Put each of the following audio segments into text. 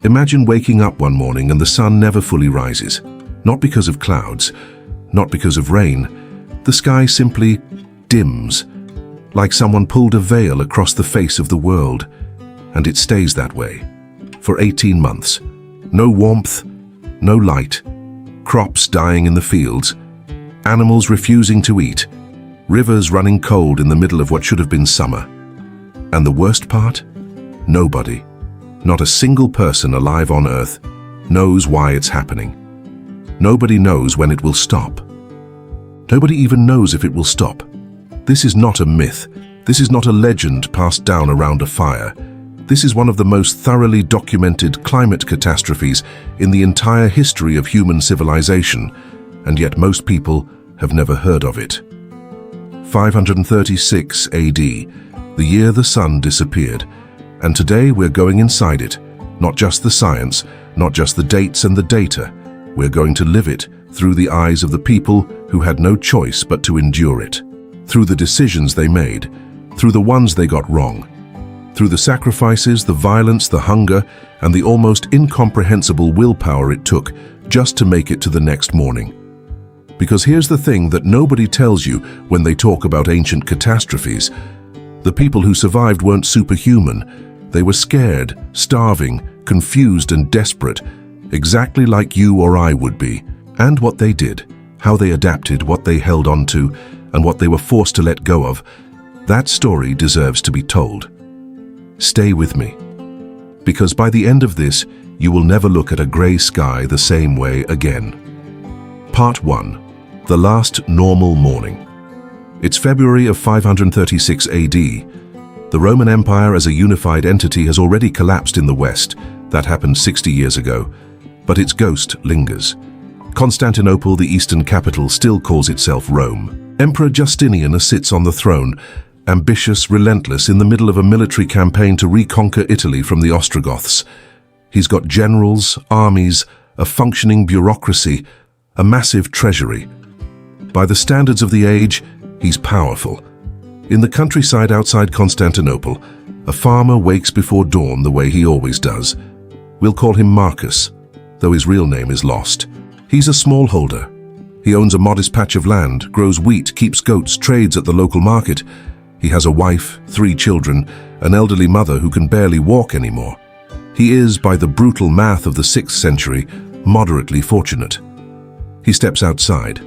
Imagine waking up one morning and the sun never fully rises. Not because of clouds, not because of rain. The sky simply dims, like someone pulled a veil across the face of the world. And it stays that way for 18 months. No warmth, no light, crops dying in the fields, animals refusing to eat, rivers running cold in the middle of what should have been summer. And the worst part? Nobody, not a single person alive on Earth, knows why it's happening. Nobody knows when it will stop. Nobody even knows if it will stop. This is not a myth. This is not a legend passed down around a fire. This is one of the most thoroughly documented climate catastrophes in the entire history of human civilization, and yet most people have never heard of it. 536 AD, the year the sun disappeared, and today we're going inside it. Not just the science, not just the dates and the data. We're going to live it through the eyes of the people who had no choice but to endure it. Through the decisions they made, through the ones they got wrong, through the sacrifices, the violence, the hunger, and the almost incomprehensible willpower it took just to make it to the next morning. Because here's the thing that nobody tells you when they talk about ancient catastrophes. The people who survived weren't superhuman. They were scared, starving, confused, and desperate, exactly like you or I would be. And what they did, how they adapted, what they held on to, and what they were forced to let go of, that story deserves to be told. Stay with me, because by the end of this, you will never look at a grey sky the same way again. Part 1. The Last Normal Morning. It's February of 536 AD. The Roman Empire as a unified entity has already collapsed in the West. That happened 60 years ago. But its ghost lingers. Constantinople, the eastern capital, still calls itself Rome. Emperor Justinian sits on the throne, ambitious, relentless, in the middle of a military campaign to reconquer Italy from the Ostrogoths. He's got generals, armies, a functioning bureaucracy, a massive treasury. By the standards of the age, he's powerful. In the countryside outside Constantinople, a farmer wakes before dawn the way he always does. We'll call him Marcus, though his real name is lost. He's a smallholder. He owns a modest patch of land, grows wheat, keeps goats, trades at the local market. He has a wife, 3 children, an elderly mother who can barely walk anymore. He is, by the brutal math of the 6th century, moderately fortunate. He steps outside.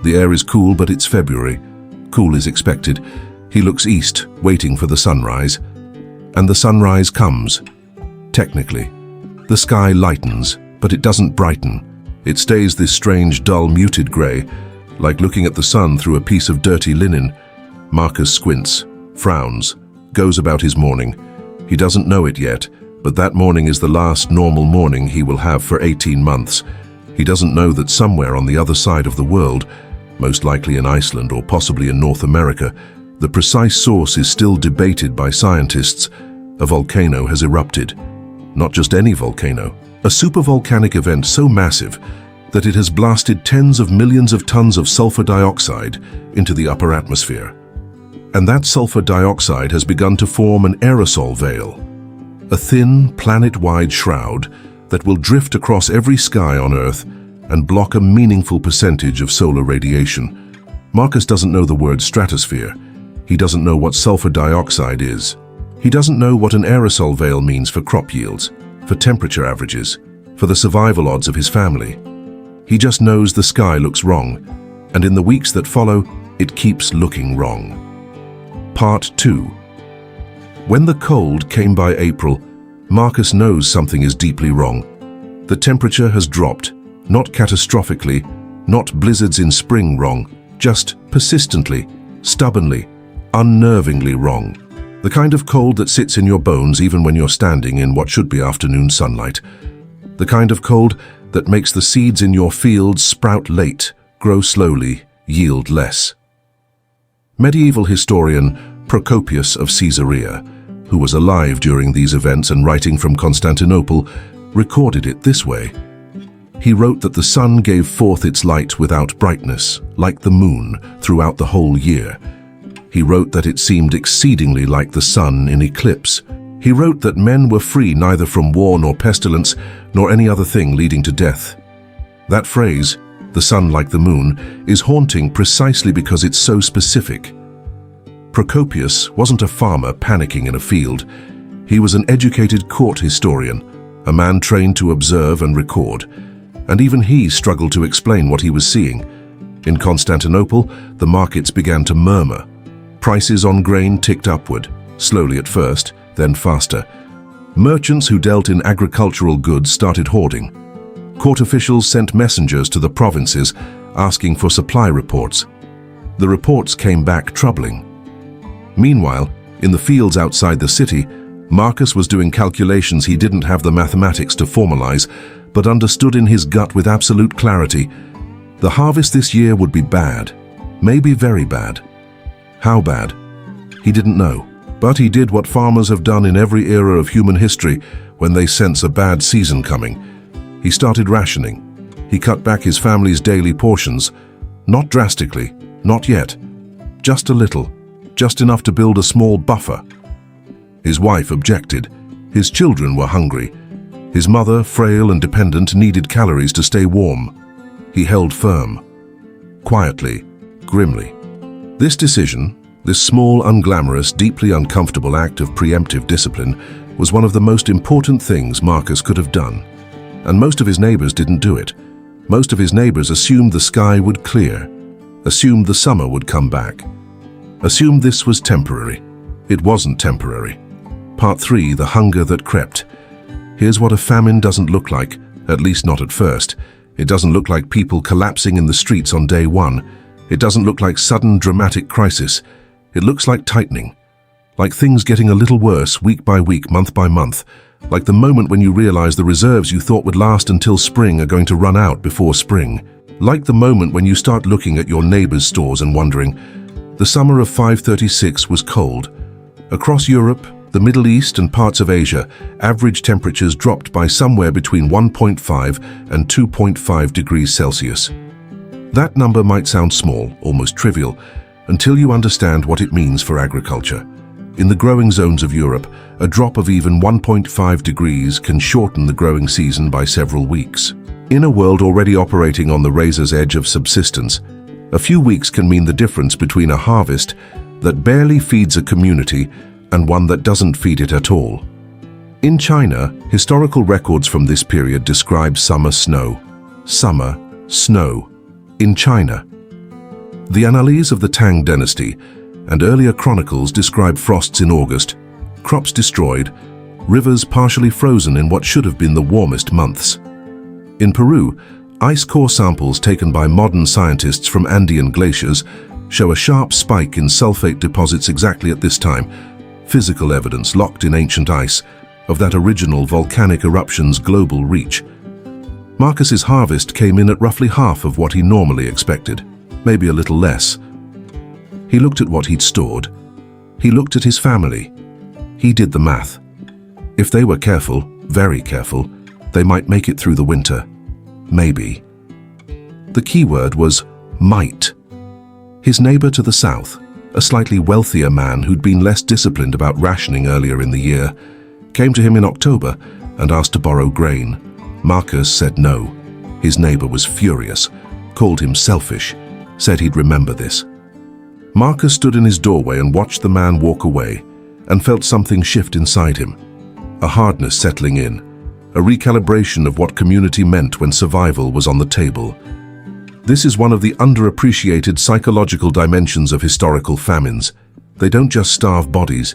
The air is cool, but it's February. Cool is expected. He looks east, waiting for the sunrise. And the sunrise comes. Technically. The sky lightens, but it doesn't brighten. It stays this strange, dull, muted grey, like looking at the sun through a piece of dirty linen. Marcus squints, frowns, goes about his morning. He doesn't know it yet, but that morning is the last normal morning he will have for 18 months. He doesn't know that somewhere on the other side of the world, most likely in Iceland or possibly in North America, the precise source is still debated by scientists. A volcano has erupted. Not just any volcano. A supervolcanic event so massive that it has blasted tens of millions of tons of sulfur dioxide into the upper atmosphere. And that sulfur dioxide has begun to form an aerosol veil, a thin, planet-wide shroud that will drift across every sky on Earth and block a meaningful percentage of solar radiation. Marcus doesn't know the word stratosphere. He doesn't know what sulfur dioxide is. He doesn't know what an aerosol veil means for crop yields, for temperature averages, for the survival odds of his family. He just knows the sky looks wrong, and in the weeks that follow, it keeps looking wrong. Part 2. When the cold came by April, Marcus knows something is deeply wrong. The temperature has dropped, not catastrophically, not blizzards in spring wrong, just persistently, stubbornly, unnervingly wrong. The kind of cold that sits in your bones even when you're standing in what should be afternoon sunlight. The kind of cold that makes the seeds in your fields sprout late, grow slowly, yield less. Medieval historian Procopius of Caesarea, who was alive during these events and writing from Constantinople, recorded it this way. He wrote that the sun gave forth its light without brightness, like the moon, throughout the whole year. He wrote that it seemed exceedingly like the sun in eclipse, He wrote that men were free neither from war nor pestilence, nor any other thing leading to death. That phrase, the sun like the moon, is haunting precisely because it's so specific. Procopius wasn't a farmer panicking in a field. He was an educated court historian, a man trained to observe and record, and even he struggled to explain what he was seeing. In Constantinople, the markets began to murmur. Prices on grain ticked upward, slowly at first, then faster. Merchants who dealt in agricultural goods started hoarding. Court officials sent messengers to the provinces asking for supply reports. The reports came back troubling. Meanwhile, in the fields outside the city, Marcus was doing calculations he didn't have the mathematics to formalize, but understood in his gut with absolute clarity. The harvest this year would be bad, maybe very bad. How bad? He didn't know, but he did what farmers have done in every era of human history when they sense a bad season coming. He started rationing. He cut back his family's daily portions, not drastically, not yet, just a little, just enough to build a small buffer. His wife objected. His children were hungry. His mother, frail and dependent, needed calories to stay warm. He held firm. Quietly, grimly. This decision, this small, unglamorous, deeply uncomfortable act of preemptive discipline, was one of the most important things Marcus could have done. And most of his neighbors didn't do it. Most of his neighbors assumed the sky would clear, assumed the summer would come back, assumed this was temporary. It wasn't temporary. Part 3, the hunger that crept. Here's what a famine doesn't look like, at least not at first. It doesn't look like people collapsing in the streets on day one. It doesn't look like sudden dramatic crisis. It looks like tightening. Like things getting a little worse week by week, month by month. Like the moment when you realize the reserves you thought would last until spring are going to run out before spring. Like the moment when you start looking at your neighbor's stores and wondering. The summer of 536 was cold. Across Europe, the Middle East and parts of Asia, average temperatures dropped by somewhere between 1.5 and 2.5 degrees Celsius. That number might sound small, almost trivial, until you understand what it means for agriculture. In the growing zones of Europe, a drop of even 1.5 degrees can shorten the growing season by several weeks. In a world already operating on the razor's edge of subsistence, a few weeks can mean the difference between a harvest that barely feeds a community and one that doesn't feed it at all. In China, historical records from this period describe summer snow. Summer snow in China. The Annales of the Tang dynasty and earlier chronicles describe frosts in August, crops destroyed, rivers partially frozen in what should have been the warmest months. In Peru, ice core samples taken by modern scientists from Andean glaciers show a sharp spike in sulfate deposits exactly at this time, physical evidence locked in ancient ice of that original volcanic eruption's global reach. Marcus's harvest came in at roughly half of what he normally expected, maybe a little less. He looked at what he'd stored. He looked at his family. He did the math. If they were careful, very careful, they might make it through the winter. Maybe. The key word was might. His neighbor to the south, a slightly wealthier man who'd been less disciplined about rationing earlier in the year, came to him in October and asked to borrow grain. Marcus said no. His neighbor was furious, called him selfish, said he'd remember this. Marcus stood in his doorway and watched the man walk away and felt something shift inside him, a hardness settling in, a recalibration of what community meant when survival was on the table. This is one of the underappreciated psychological dimensions of historical famines. They don't just starve bodies.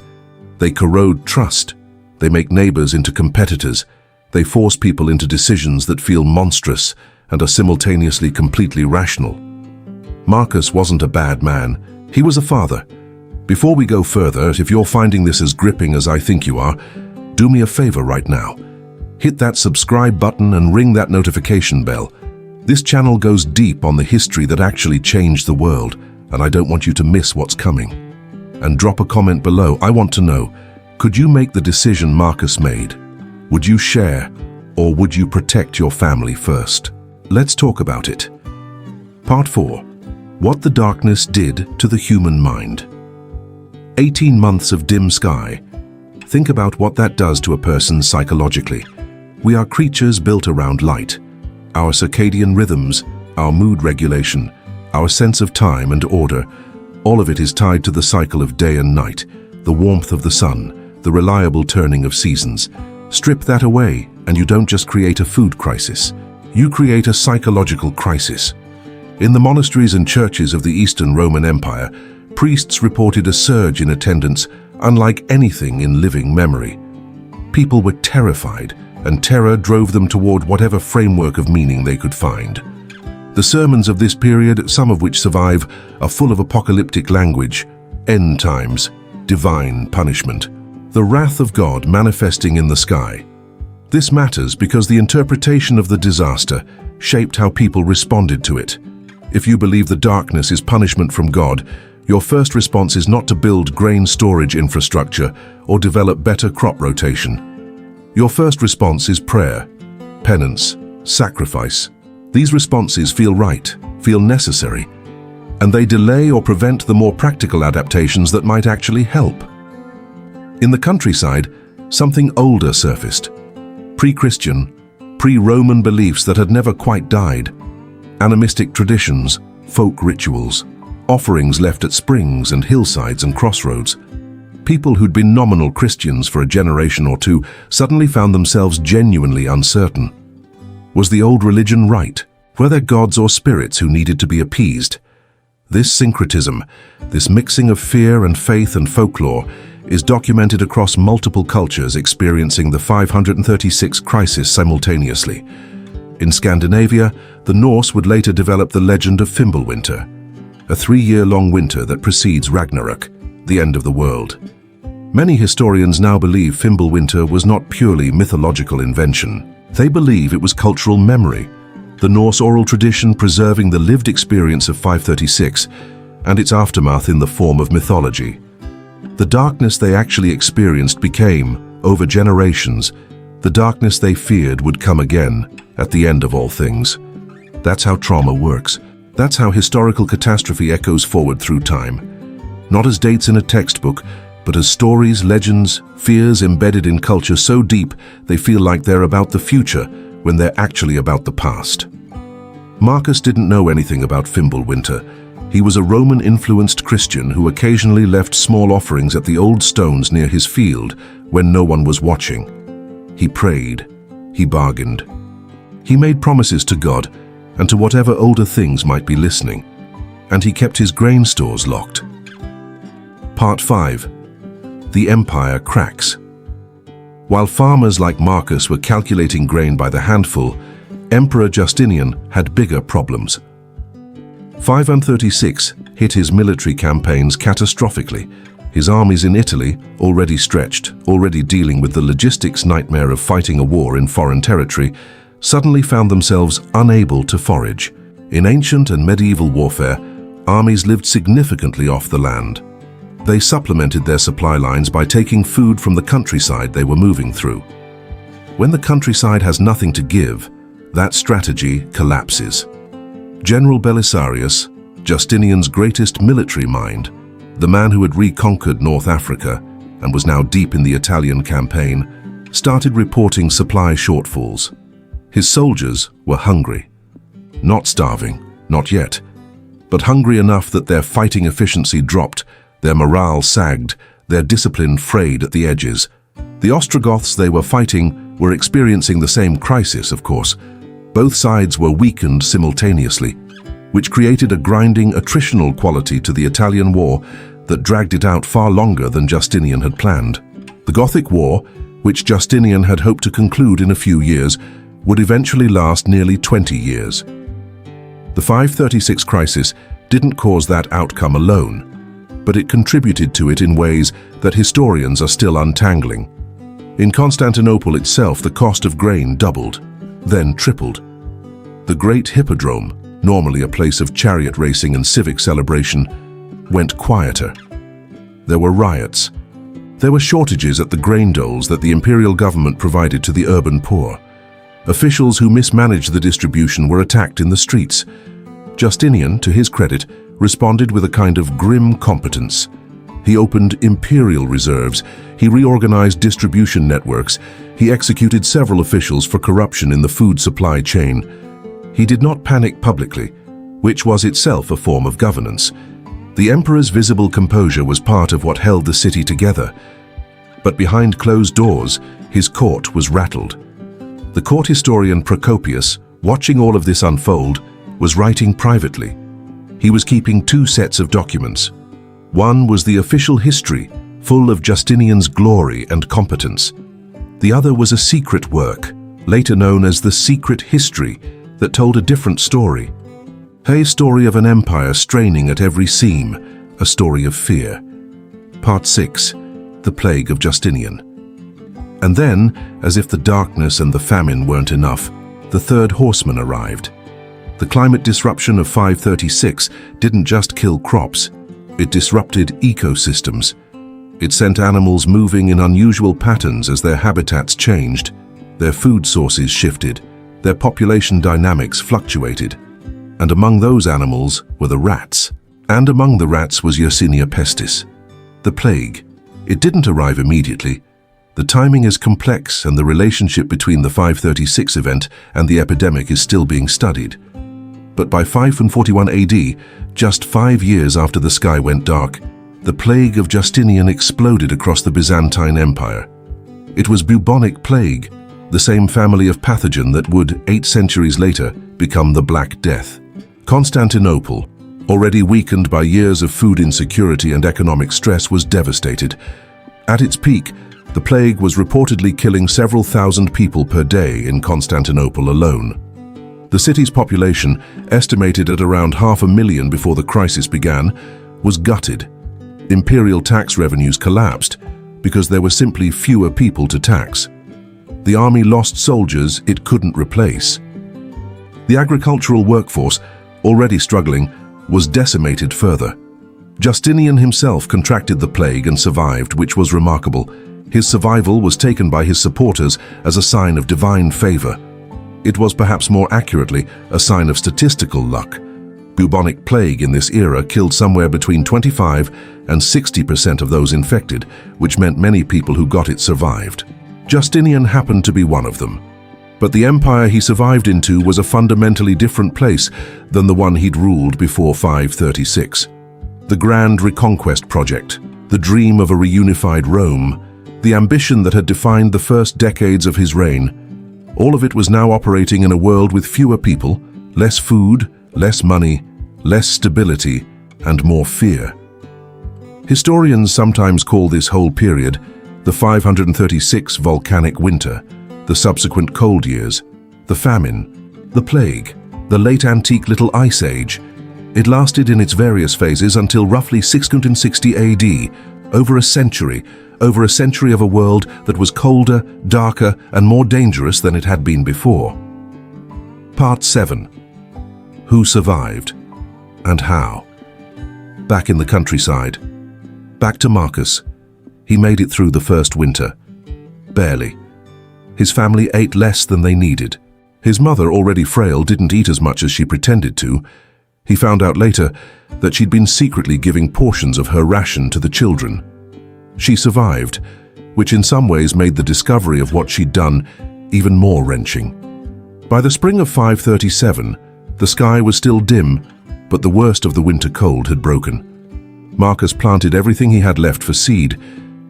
They corrode trust. They make neighbors into competitors. They force people into decisions that feel monstrous and are simultaneously completely rational. Marcus wasn't a bad man. He was a father. Before we go further, if you're finding this as gripping as I think you are, do me a favor right now. Hit that subscribe button and ring that notification bell. This channel goes deep on the history that actually changed the world, and I don't want you to miss what's coming. And drop a comment below. I want to know, could you make the decision Marcus made? Would you share, or would you protect your family first? Let's talk about it. Part 4. What the darkness did to the human mind. 18 months of dim sky, Think about what that does to a person psychologically. We are creatures built around light. Our circadian rhythms, our mood regulation, our sense of time and order, all of it is tied to the cycle of day and night, the warmth of the sun, the reliable turning of seasons. Strip that away, and you don't just create a food crisis. You create a psychological crisis. In the monasteries and churches of the Eastern Roman Empire, priests reported a surge in attendance unlike anything in living memory. People were terrified, and terror drove them toward whatever framework of meaning they could find. The sermons of this period, some of which survive, are full of apocalyptic language, end times, divine punishment, the wrath of God manifesting in the sky. This matters because the interpretation of the disaster shaped how people responded to it. If you believe the darkness is punishment from God, your first response is not to build grain storage infrastructure or develop better crop rotation. Your first response is prayer, penance, sacrifice. These responses feel right, feel necessary, and they delay or prevent the more practical adaptations that might actually help. In the countryside, something older surfaced. Pre-Christian, pre-Roman beliefs that had never quite died. Animistic traditions, folk rituals, offerings left at springs and hillsides and crossroads. People who'd been nominal Christians for a generation or two suddenly found themselves genuinely uncertain. Was the old religion right? Were there gods or spirits who needed to be appeased? This syncretism, this mixing of fear and faith and folklore, is documented across multiple cultures experiencing the 536 crisis simultaneously. In Scandinavia, the Norse would later develop the legend of Fimbulwinter, a 3-year-long winter that precedes Ragnarok, the end of the world. Many historians now believe Fimbulwinter was not purely mythological invention. They believe it was cultural memory, the Norse oral tradition preserving the lived experience of 536 and its aftermath in the form of mythology. The darkness they actually experienced became, over generations, the darkness they feared would come again at the end of all things. That's how trauma works. That's how historical catastrophe echoes forward through time. Not as dates in a textbook, but as stories, legends, fears embedded in culture so deep they feel like they're about the future when they're actually about the past. Marcus didn't know anything about Fimbulwinter. He was a Roman-influenced Christian who occasionally left small offerings at the old stones near his field when no one was watching. He prayed. He bargained. He made promises to God and to whatever older things might be listening, and he kept his grain stores locked. Part 5. The Empire Cracks. While farmers like Marcus were calculating grain by the handful, Emperor Justinian had bigger problems. 536 hit his military campaigns catastrophically. His armies in Italy, already stretched, already dealing with the logistics nightmare of fighting a war in foreign territory, suddenly found themselves unable to forage. In ancient and medieval warfare, armies lived significantly off the land. They supplemented their supply lines by taking food from the countryside they were moving through. When the countryside has nothing to give, that strategy collapses. General Belisarius, Justinian's greatest military mind, the man who had reconquered North Africa and was now deep in the Italian campaign, started reporting supply shortfalls. His soldiers were hungry. Not starving, not yet, but hungry enough that their fighting efficiency dropped, their morale sagged, their discipline frayed at the edges. The Ostrogoths they were fighting were experiencing the same crisis, of course. Both sides were weakened simultaneously, which created a grinding attritional quality to the Italian war that dragged it out far longer than Justinian had planned. The Gothic War, which Justinian had hoped to conclude in a few years, would eventually last nearly 20 years. The 536 crisis didn't cause that outcome alone, but it contributed to it in ways that historians are still untangling. In Constantinople itself, the cost of grain doubled, then tripled. The Great Hippodrome, normally a place of chariot racing and civic celebration, went quieter. There were riots. There were shortages at the grain doles that the imperial government provided to the urban poor. Officials who mismanaged the distribution were attacked in the streets. Justinian, to his credit, responded with a kind of grim competence. He opened imperial reserves. He reorganized distribution networks. He executed several officials for corruption in the food supply chain. He did not panic publicly, which was itself a form of governance. The emperor's visible composure was part of what held the city together. But behind closed doors, his court was rattled. The court historian Procopius, watching all of this unfold, was writing privately. He was keeping two sets of documents. One was the official history, full of Justinian's glory and competence. The other was a secret work, later known as the Secret History, that told a different story. A story of an empire straining at every seam, a story of fear. Part 6. The Plague of Justinian. And then, as if the darkness and the famine weren't enough, the third horseman arrived. The climate disruption of 536 didn't just kill crops, it disrupted ecosystems. It sent animals moving in unusual patterns as their habitats changed, their food sources shifted, their population dynamics fluctuated. And among those animals were the rats. And among the rats was Yersinia pestis, the plague. It didn't arrive immediately. The timing is complex, and the relationship between the 536 event and the epidemic is still being studied. But by 541 AD, just 5 years after the sky went dark, the plague of Justinian exploded across the Byzantine Empire. It was bubonic plague, the same family of pathogen that would, 8 centuries later, become the Black Death. Constantinople, already weakened by years of food insecurity and economic stress, was devastated. At its peak, the plague was reportedly killing several thousand people per day in Constantinople alone. The city's population, estimated at around 500,000 before the crisis began, was gutted. Imperial tax revenues collapsed because there were simply fewer people to tax. The army lost soldiers it couldn't replace. The agricultural workforce, already struggling, was decimated further. Justinian himself contracted the plague and survived, which was remarkable. His survival was taken by his supporters as a sign of divine favor. It was perhaps more accurately a sign of statistical luck. Bubonic plague in this era killed somewhere between 25 and 60% of those infected, which meant many people who got it survived. Justinian happened to be one of them. But the empire he survived into was a fundamentally different place than the one he'd ruled before 536. The grand reconquest project, the dream of a reunified Rome, the ambition that had defined the first decades of his reign, all of it was now operating in a world with fewer people, less food, less money, less stability, and more fear. Historians sometimes call this whole period the 536 volcanic winter, the subsequent cold years, the famine, the plague, the late antique Little Ice Age. It lasted in its various phases until roughly 660 AD, over a century of a world that was colder, darker, and more dangerous than it had been before. Part 7. Who survived? And how? Back in the countryside. Back to Marcus. He made it through the first winter. Barely. His family ate less than they needed. His mother, already frail, didn't eat as much as she pretended to. He found out later that she'd been secretly giving portions of her ration to the children. She survived, which in some ways made the discovery of what she'd done even more wrenching. By the spring of 537, the sky was still dim, but the worst of the winter cold had broken. Marcus planted everything he had left for seed.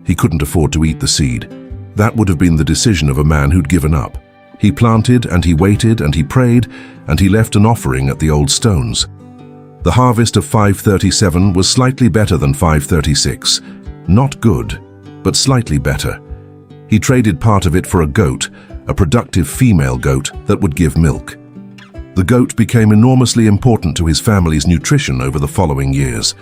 He couldn't afford to eat the seed. That would have been the decision of a man who'd given up. He planted, and he waited, and he prayed, and he left an offering at the old stones. The harvest of 537 was slightly better than 536. Not good, but slightly better. He traded part of it for a goat, a productive female goat that would give milk. The goat became enormously important to his family's nutrition over the following years.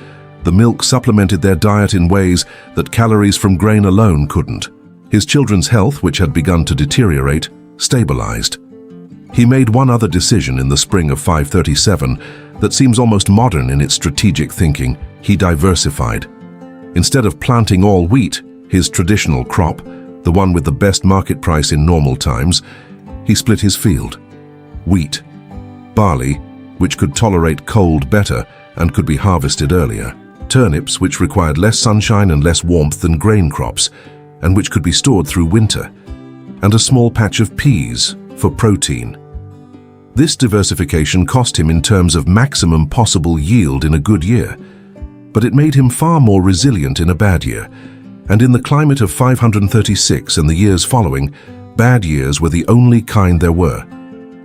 The milk supplemented their diet in ways that calories from grain alone couldn't. His children's health, which had begun to deteriorate, stabilized. He made one other decision in the spring of 537 that seems almost modern in its strategic thinking. He diversified. Instead of planting all wheat, his traditional crop, the one with the best market price in normal times, he split his field. Wheat, barley, which could tolerate cold better and could be harvested earlier, turnips, which required less sunshine and less warmth than grain crops, and which could be stored through winter, and a small patch of peas for protein. This diversification cost him in terms of maximum possible yield in a good year, but it made him far more resilient in a bad year, and in the climate of 536 and the years following, bad years were the only kind there were.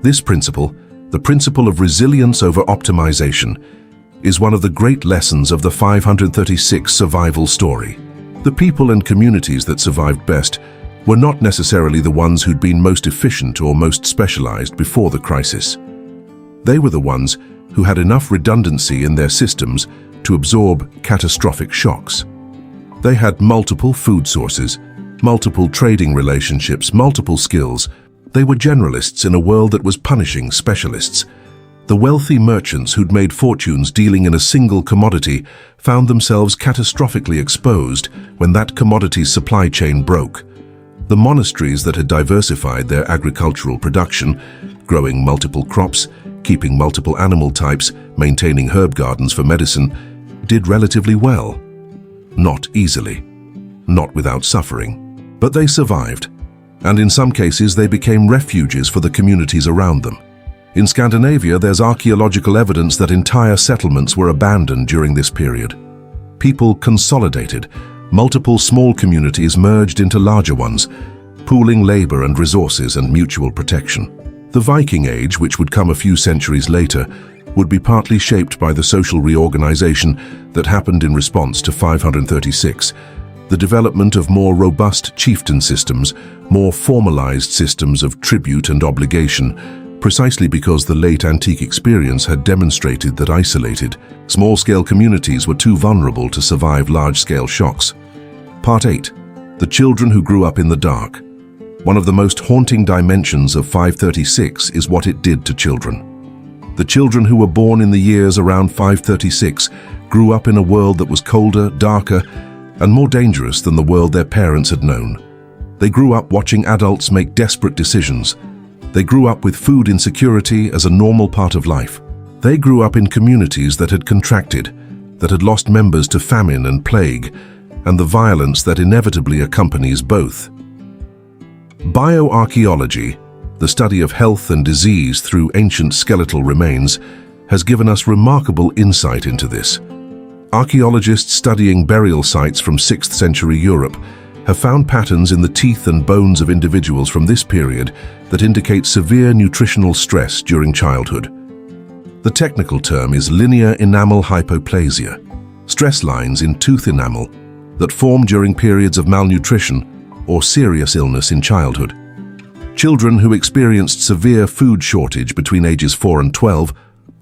This principle, the principle of resilience over optimization, is one of the great lessons of the 536 survival story. The people and communities that survived best were not necessarily the ones who'd been most efficient or most specialized before the crisis. They were the ones who had enough redundancy in their systems to absorb catastrophic shocks. They had multiple food sources, multiple trading relationships, multiple skills. They were generalists in a world that was punishing specialists. The wealthy merchants who'd made fortunes dealing in a single commodity found themselves catastrophically exposed when that commodity's supply chain broke. The monasteries that had diversified their agricultural production, growing multiple crops, keeping multiple animal types, maintaining herb gardens for medicine, did relatively well. Not easily, not without suffering, but they survived, and in some cases they became refuges for the communities around them. In Scandinavia, there's archaeological evidence that entire settlements were abandoned during this period. People consolidated, multiple small communities merged into larger ones, pooling labor and resources and mutual protection. The Viking Age, which would come a few centuries later, would be partly shaped by the social reorganization that happened in response to 536, the development of more robust chieftain systems, more formalized systems of tribute and obligation, precisely because the late antique experience had demonstrated that isolated, small-scale communities were too vulnerable to survive large-scale shocks. Part 8. The children who grew up in the dark. One of the most haunting dimensions of 536 is what it did to children. The children who were born in the years around 536 grew up in a world that was colder, darker, and more dangerous than the world their parents had known. They grew up watching adults make desperate decisions. They grew up with food insecurity as a normal part of life. They grew up in communities that had contracted, that had lost members to famine and plague, and the violence that inevitably accompanies both. Bioarchaeology, the study of health and disease through ancient skeletal remains, has given us remarkable insight into this. Archaeologists studying burial sites from 6th century Europe have found patterns in the teeth and bones of individuals from this period that indicate severe nutritional stress during childhood. The technical term is linear enamel hypoplasia, stress lines in tooth enamel that form during periods of malnutrition or serious illness in childhood. Children who experienced severe food shortage between ages 4 and 12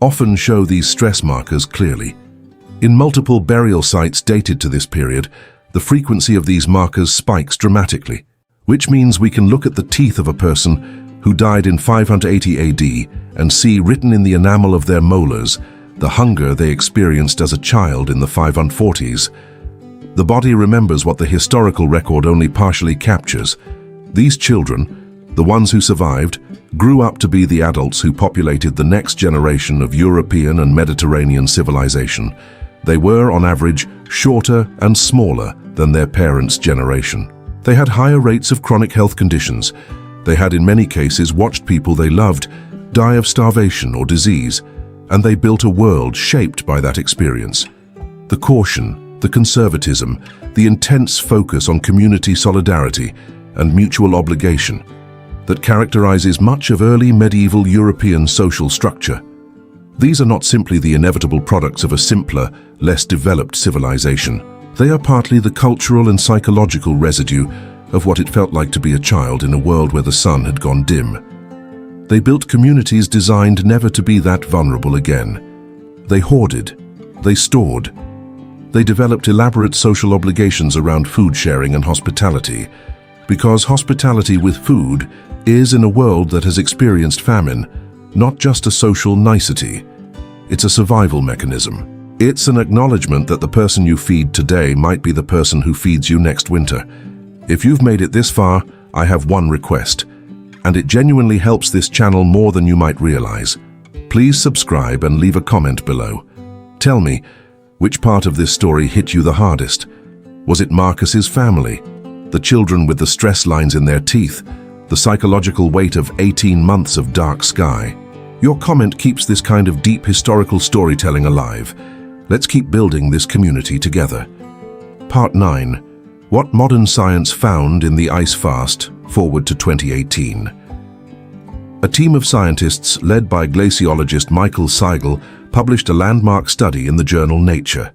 often show these stress markers clearly. In multiple burial sites dated to this period, the frequency of these markers spikes dramatically, which means we can look at the teeth of a person who died in 580 AD and see written in the enamel of their molars the hunger they experienced as a child in the 540s. The body remembers what the historical record only partially captures. These children, the ones who survived, grew up to be the adults who populated the next generation of European and Mediterranean civilization. They were, on average, shorter and smaller than their parents' generation. They had higher rates of chronic health conditions. They had in many cases watched people they loved die of starvation or disease, and they built a world shaped by that experience. The caution, the conservatism, the intense focus on community solidarity and mutual obligation that characterizes much of early medieval European social structure. These are not simply the inevitable products of a simpler, less developed civilization. They are partly the cultural and psychological residue of what it felt like to be a child in a world where the sun had gone dim. They built communities designed never to be that vulnerable again. They hoarded. They stored. They developed elaborate social obligations around food sharing and hospitality, because hospitality with food is, in a world that has experienced famine, not just a social nicety. It's a survival mechanism. It's an acknowledgement that the person you feed today might be the person who feeds you next winter. If you've made it this far, I have one request, and it genuinely helps this channel more than you might realize. Please subscribe and leave a comment below. Tell me, Which part of this story hit you the hardest? Was it Marcus's family? The children with the stress lines in their teeth? The psychological weight of 18 months of dark sky? Your comment keeps this kind of deep historical storytelling alive. Let's keep building this community together. Part 9. What modern science found in the ice fast, forward to 2018. A team of scientists led by glaciologist Michael Seigel published a landmark study in the journal Nature.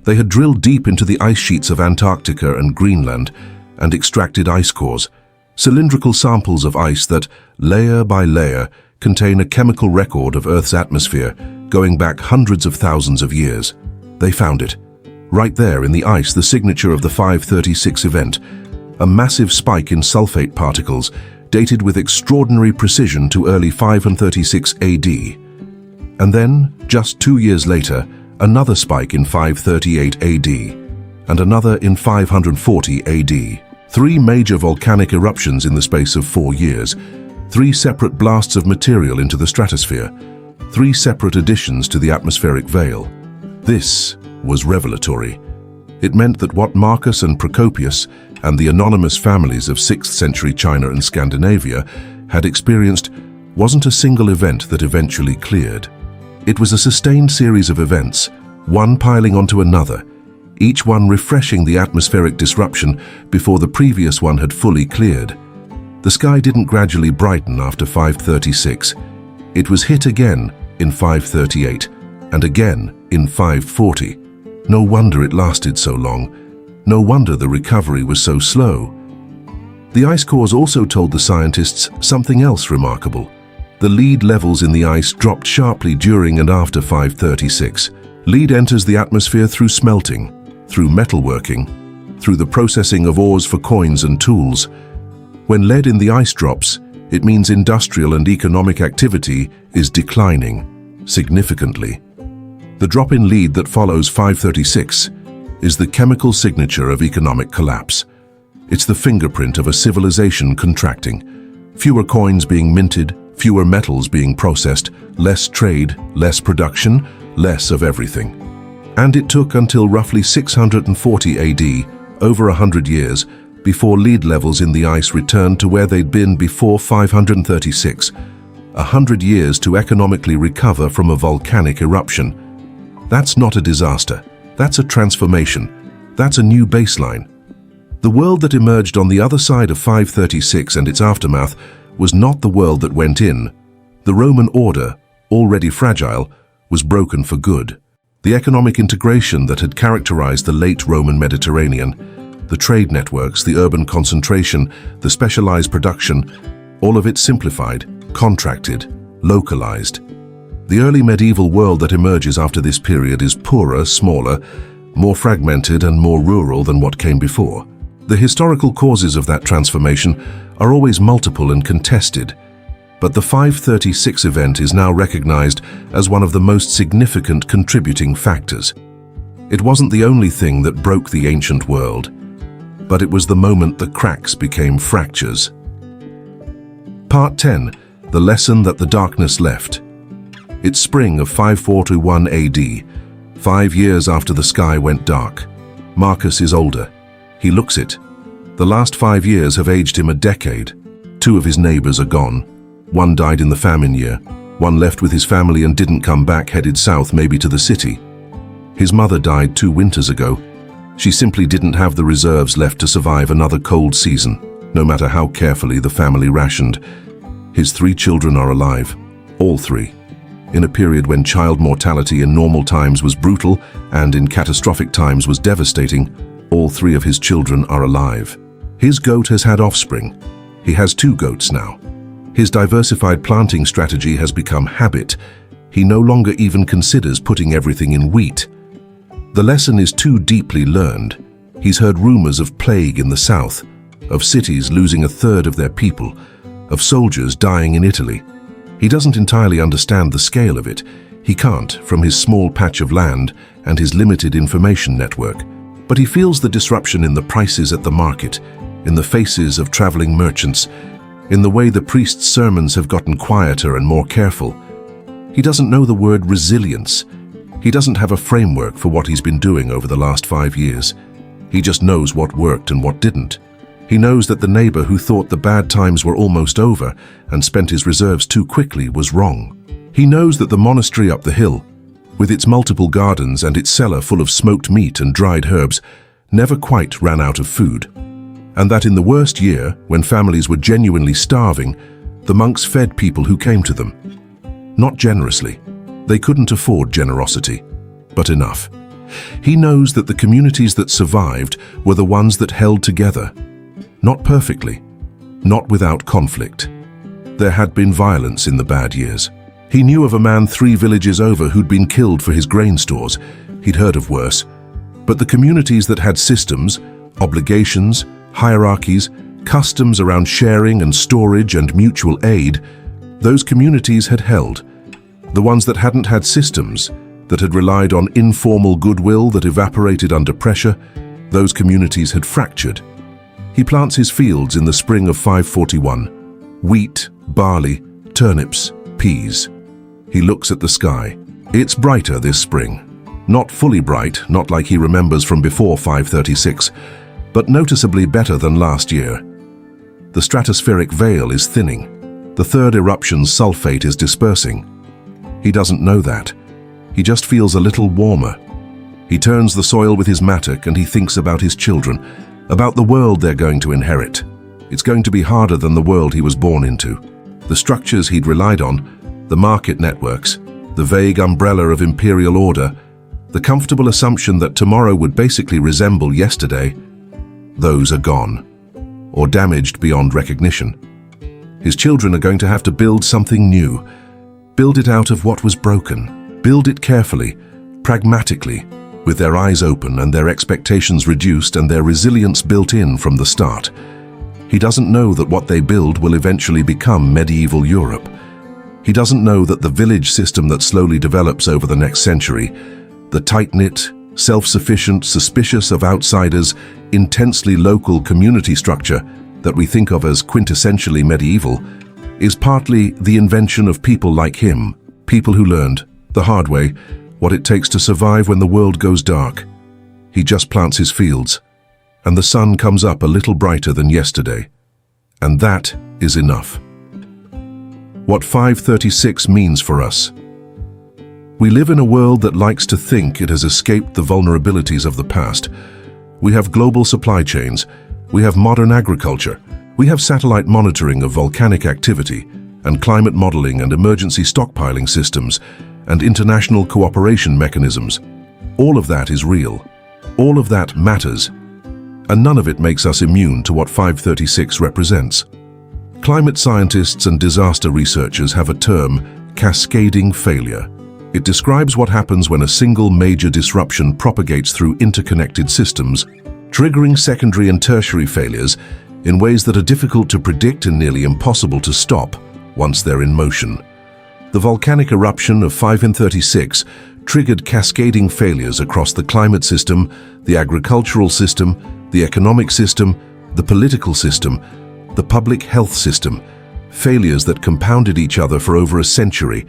They had drilled deep into the ice sheets of Antarctica and Greenland and extracted ice cores, cylindrical samples of ice that, layer by layer, contain a chemical record of Earth's atmosphere going back hundreds of thousands of years. They found it. Right there in the ice, the signature of the 536 event, a massive spike in sulfate particles dated with extraordinary precision to early 536 AD. And then, just 2 years later, another spike in 538 AD, and another in 540 AD. 3 major volcanic eruptions in the space of 4 years, 3 separate blasts of material into the stratosphere, 3 separate additions to the atmospheric veil. This was revelatory. It meant that what Marcus and Procopius and the anonymous families of 6th century China and Scandinavia had experienced wasn't a single event that eventually cleared. It was a sustained series of events, one piling onto another, each one refreshing the atmospheric disruption before the previous one had fully cleared. The sky didn't gradually brighten after 536. It was hit again in 538 and again in 540. No wonder it lasted so long. No wonder the recovery was so slow. The ice cores also told the scientists something else remarkable. The lead levels in the ice dropped sharply during and after 536. Lead enters the atmosphere through smelting, through metalworking, through the processing of ores for coins and tools. When lead in the ice drops, it means industrial and economic activity is declining significantly. The drop in lead that follows 536 is the chemical signature of economic collapse. It's the fingerprint of a civilization contracting. Fewer coins being minted, fewer metals being processed, less trade, less production, less of everything. And it took until roughly 640 AD, over 100 years, before lead levels in the ice returned to where they'd been before 536. 100 years to economically recover from a volcanic eruption. That's not a disaster. That's a transformation. That's a new baseline. The world that emerged on the other side of 536 and its aftermath was not the world that went in. The Roman order, already fragile, was broken for good. The economic integration that had characterized the late Roman Mediterranean, the trade networks, the urban concentration, the specialized production, all of it simplified, contracted, localized. The early medieval world that emerges after this period is poorer, smaller, more fragmented and more rural than what came before. The historical causes of that transformation are always multiple and contested, but the 536 event is now recognized as one of the most significant contributing factors. It wasn't the only thing that broke the ancient world, but it was the moment the cracks became fractures. Part 10. The lesson that the darkness left. It's spring of 541 AD, 5 years after the sky went dark. Marcus is older. He looks it. The last 5 years have aged him a decade. 2 of his neighbors are gone. One died in the famine year. One left with his family and didn't come back, headed south, maybe to the city. His mother died 2 winters ago. She simply didn't have the reserves left to survive another cold season, no matter how carefully the family rationed. His 3 children are alive, all 3. In a period when child mortality in normal times was brutal and in catastrophic times was devastating, all 3 of his children are alive. His goat has had offspring. He has 2 goats now. His diversified planting strategy has become habit. He no longer even considers putting everything in wheat. The lesson is too deeply learned. He's heard rumors of plague in the south, of cities losing 1/3 of their people, of soldiers dying in Italy. He doesn't entirely understand the scale of it. He can't, from his small patch of land and his limited information network. But he feels the disruption in the prices at the market, in the faces of traveling merchants, in the way the priest's sermons have gotten quieter and more careful. He doesn't know the word resilience. He doesn't have a framework for what he's been doing over the last 5 years. He just knows what worked and what didn't. He knows that the neighbor who thought the bad times were almost over and spent his reserves too quickly was wrong. He knows that the monastery up the hill, with its multiple gardens and its cellar full of smoked meat and dried herbs, never quite ran out of food. And that in the worst year, when families were genuinely starving, the monks fed people who came to them. Not generously. They couldn't afford generosity, but enough. He knows that the communities that survived were the ones that held together. Not perfectly, not without conflict. There had been violence in the bad years. He knew of a man 3 villages over who'd been killed for his grain stores. He'd heard of worse. But the communities that had systems, obligations, hierarchies, customs around sharing and storage and mutual aid, those communities had held. The ones that hadn't had systems, that had relied on informal goodwill that evaporated under pressure, those communities had fractured. He plants his fields in the spring of 541. Wheat, barley, turnips, peas. He looks at the sky. It's brighter this spring. Not fully bright, not like he remembers from before 536, but noticeably better than last year. The stratospheric veil is thinning. The third eruption's sulfate is dispersing. He doesn't know that. He just feels a little warmer. He turns the soil with his mattock and he thinks about his children, about the world they're going to inherit. It's going to be harder than the world he was born into. The structures he'd relied on, the market networks, the vague umbrella of imperial order, the comfortable assumption that tomorrow would basically resemble yesterday, those are gone, or damaged beyond recognition. His children are going to have to build something new, build it out of what was broken, build it carefully, pragmatically, with their eyes open and their expectations reduced and their resilience built in from the start. He doesn't know that what they build will eventually become medieval Europe. He doesn't know that the village system that slowly develops over the next century, the tight-knit, self-sufficient, suspicious of outsiders, intensely local community structure that we think of as quintessentially medieval, is partly the invention of people like him, people who learned, the hard way, what it takes to survive when the world goes dark. He just plants his fields, and the sun comes up a little brighter than yesterday. And that is enough. What 536 means for us. We live in a world that likes to think it has escaped the vulnerabilities of the past. We have global supply chains, we have modern agriculture, we have satellite monitoring of volcanic activity, and climate modeling and emergency stockpiling systems, and international cooperation mechanisms. All of that is real. All of that matters. And none of it makes us immune to what 536 represents. Climate scientists and disaster researchers have a term, cascading failure. It describes what happens when a single major disruption propagates through interconnected systems, triggering secondary and tertiary failures in ways that are difficult to predict and nearly impossible to stop once they're in motion. The volcanic eruption of 536 triggered cascading failures across the climate system, the agricultural system, the economic system, the political system, the public health system, failures that compounded each other for over a century.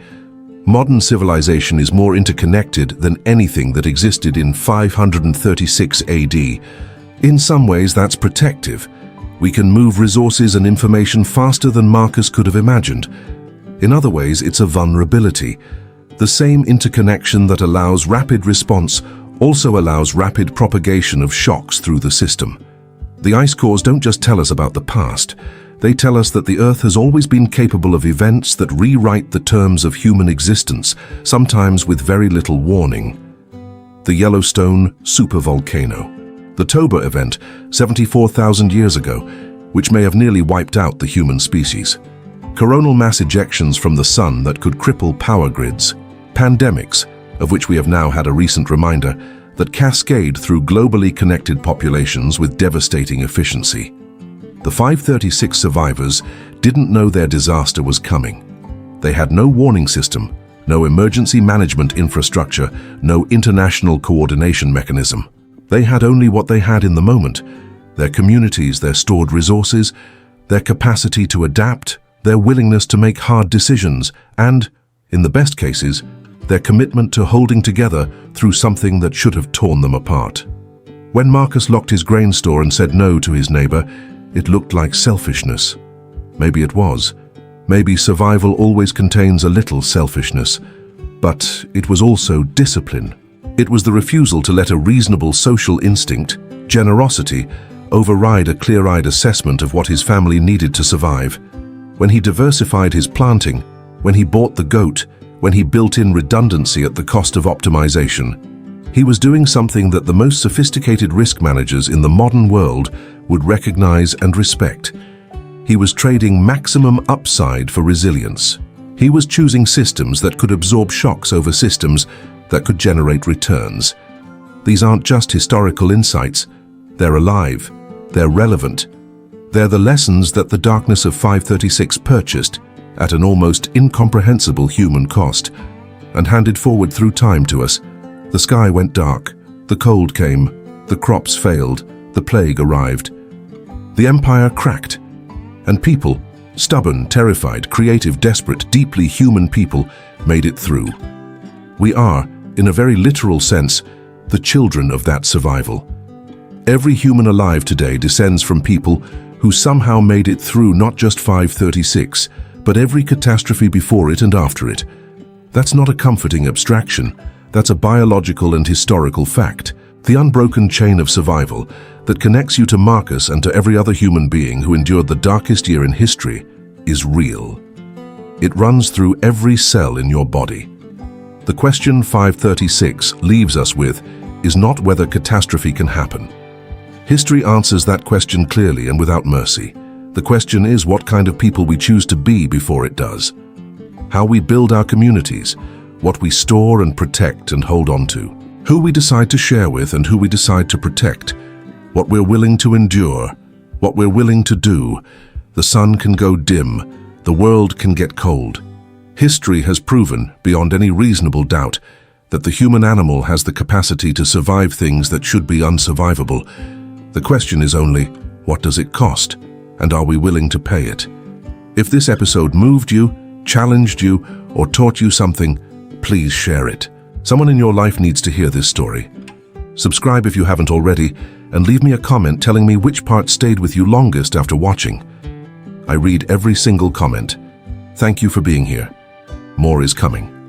Modern civilization is more interconnected than anything that existed in 536 AD. In some ways, that's protective. We can move resources and information faster than Marcus could have imagined. In other ways, it's a vulnerability. The same interconnection that allows rapid response also allows rapid propagation of shocks through the system. The ice cores don't just tell us about the past. They tell us that the Earth has always been capable of events that rewrite the terms of human existence, sometimes with very little warning. The Yellowstone supervolcano. The Toba event, 74,000 years ago, which may have nearly wiped out the human species. Coronal mass ejections from the sun that could cripple power grids. Pandemics, of which we have now had a recent reminder, that cascade through globally connected populations with devastating efficiency. The 536 survivors didn't know their disaster was coming. They had no warning system, no emergency management infrastructure, no international coordination mechanism. They had only what they had in the moment: their communities, their stored resources, their capacity to adapt, their willingness to make hard decisions, and, in the best cases, their commitment to holding together through something that should have torn them apart. When Marcus locked his grain store and said no to his neighbor, it looked like selfishness. Maybe it was. Maybe survival always contains a little selfishness. But it was also discipline. It was the refusal to let a reasonable social instinct, generosity, override a clear-eyed assessment of what his family needed to survive. When he diversified his planting, when he bought the goat, when he built in redundancy at the cost of optimization, he was doing something that the most sophisticated risk managers in the modern world would recognize and respect. He was trading maximum upside for resilience. He was choosing systems that could absorb shocks over systems that could generate returns. These aren't just historical insights. They're alive. They're relevant. They're the lessons that the darkness of 536 purchased at an almost incomprehensible human cost and handed forward through time to us. The sky went dark. The cold came. The crops failed. The plague arrived. The empire cracked. And people, stubborn, terrified, creative, desperate, deeply human people, made it through. We are, in a very literal sense, the children of that survival. Every human alive today descends from people who somehow made it through not just 536, but every catastrophe before it and after it. That's not a comforting abstraction. That's a biological and historical fact. The unbroken chain of survival that connects you to Marcus and to every other human being who endured the darkest year in history is real. It runs through every cell in your body. The question 536 leaves us with is not whether catastrophe can happen. History answers that question clearly and without mercy. The question is what kind of people we choose to be before it does. How we build our communities, what we store and protect and hold on to. Who we decide to share with and who we decide to protect. What we're willing to endure. What we're willing to do. The sun can go dim. The world can get cold. History has proven, beyond any reasonable doubt, that the human animal has the capacity to survive things that should be unsurvivable. The question is only, what does it cost? And are we willing to pay it? If this episode moved you, challenged you, or taught you something, please share it. Someone in your life needs to hear this story. Subscribe if you haven't already, and leave me a comment telling me which part stayed with you longest after watching. I read every single comment. Thank you for being here. More is coming.